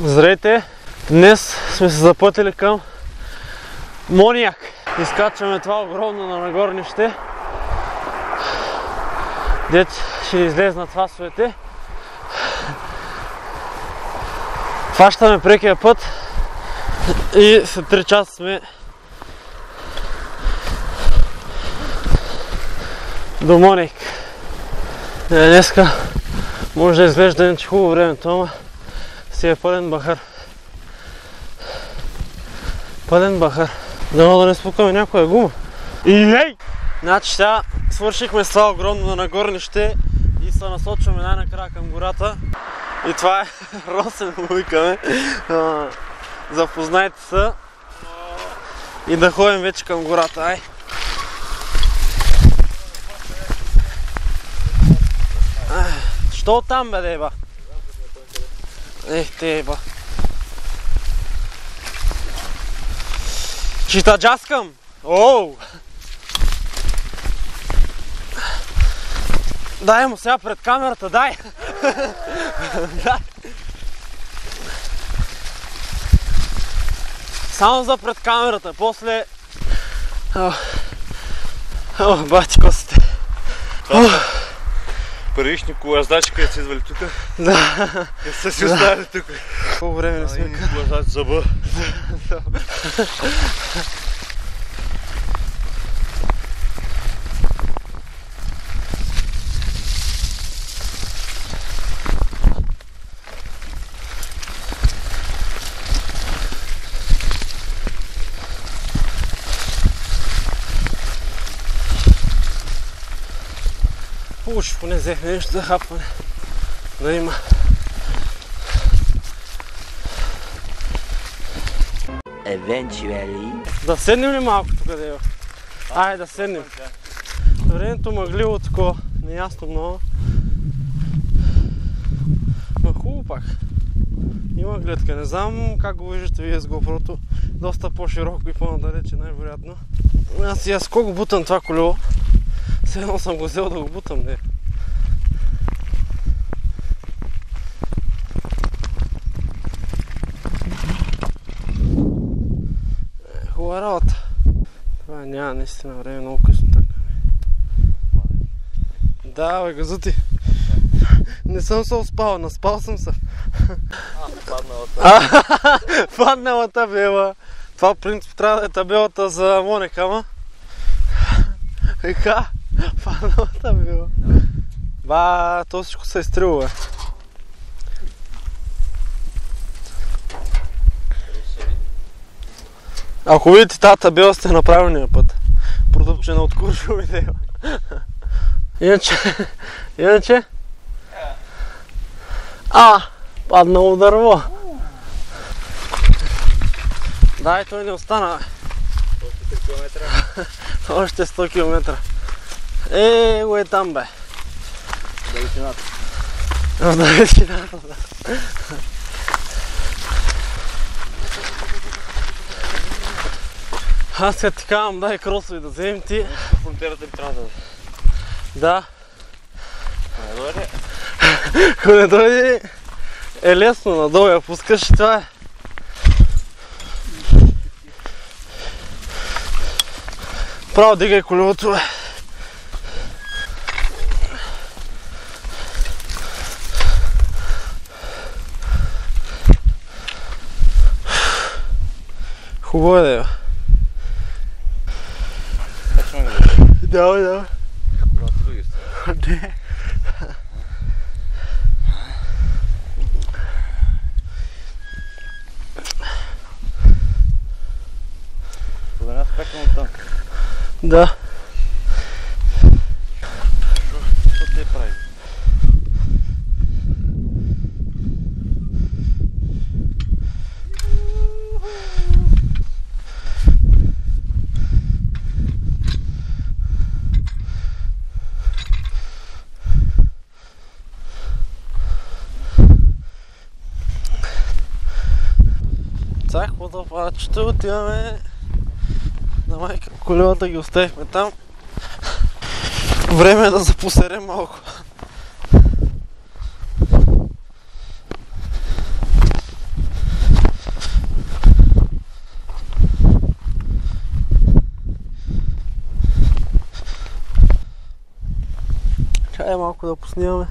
Здравейте! Днес сме се запътили към Моняк. Изкачваме това огромно на нагорнище, дето ще излезнат фасовете. Фащаме прекия път и след 3 часа сме до Моняк. Днеска може да изглежда иначе хубаво времето, ама си е пълен бахар. Пълен бахар. Дано да не спукаме някоя гума. Ей! Значи сега свършихме с това огромно нагорнище и се насочваме най-накрая към гората. И това е Росен, му викаме. Запознайте се и да ходим вече към гората. Ай! Що там бе, деба? Ех те, еба. Ще джаскам! Оу! Дай му сега пред камерата, дай! Само за пред камерата, после... О, бати косите! Първични колаздачи, където са идвали тук. Да. Не са си оставили тук. Колко време не сме карали. Колаздач зъба. Уж, поне взехме нещо за хапване. Да има. Да седнем ли малко тук, дева? Айде да седнем. Времето мъгливо такова, неясно много. Ма хубаво пак. Има гледка, не знам как го виждате вие с GoPro-то. Доста по-широко и по-надалече най-вероятно. Аз сега скоро го бутам това колело. Все едно съм го взел да го бутам, не. Хубава работа. Това няма наистина време, много късно така. Да, бе, газути. Не съм се успал, наспал съм се. Падналата. Падналата бела. Това в принцип трябва да е табелата за Моняк, ама. Еха, падналата бела. Ба, то всичко се е изтрило, бе. Ако видите тази табела, сте на правилния път. Протъпчена от куршови дева. Иначе? Паднало дърво. Дай, той не остана. Още 3 км. Още 100 км. Го е там, бе. Далечината. В далечината, да. Аз сега ти казвам, дай кросови да вземем ти. Фронтирата ми трябва да... Да. Не дойде. Ако не дойде, е лесно, надолу я пускаш и това е. Право дигай колелото, бе. Хубаво е, бе. Качваме го. Давай. Когато други сте. Не. Според нас пекаме оттам. Да. Що те прави? Цак, водопадчето, отиваме на майка. Колелата ги оставихме там. Време е да запосерем малко. малко да поснимаме.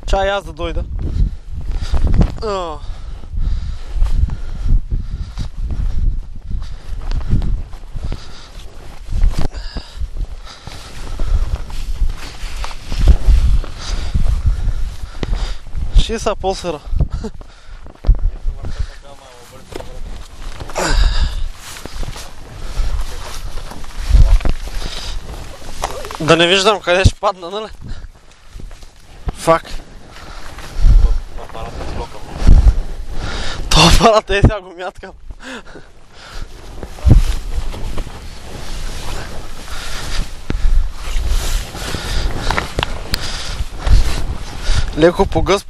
Чай аз да дойда. Ще са по-сера. Да не виждам къде ще падна, нали? Фак. Това апарат е, сега го мяткам. Леко по гъс.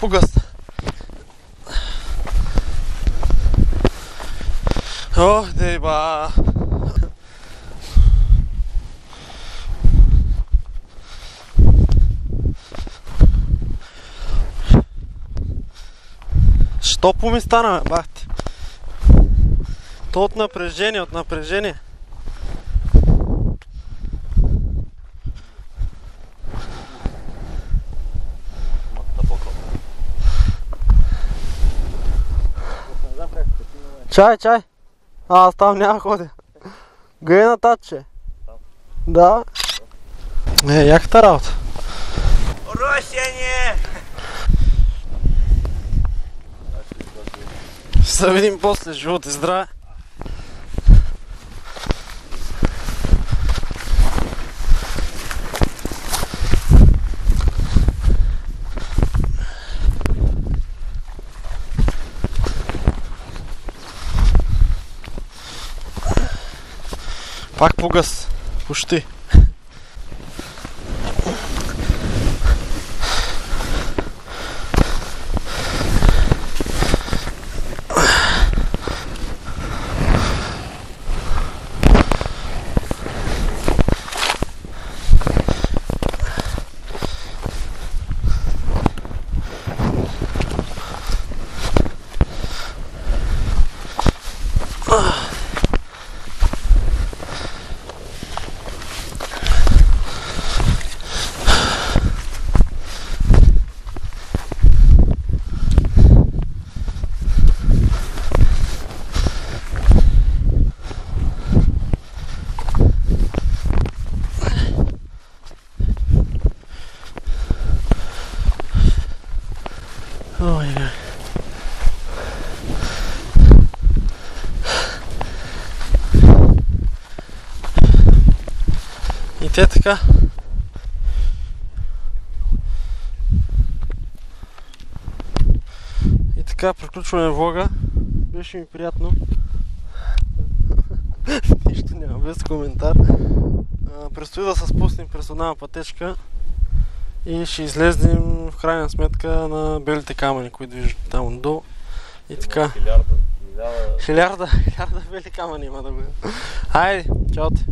Ох, дейба! Штопо ми стана, бе, бахте. То от напрежение. Чай. Аз там няма ходя. Гъй на татче. Да. Яката работа. Росене! Ще се видим после, живот и здраве. Пак погъс. Почти. И те така. И така приключваме влога. Беше ми приятно. Нищо няма, без коментар. Предстои да се спуснем през една пътечка и ще излезнем в крайна сметка на белите камъни, които виждате там отдолу. И така. Хилярда бели камъни има да бъде. Хайде, чао ти!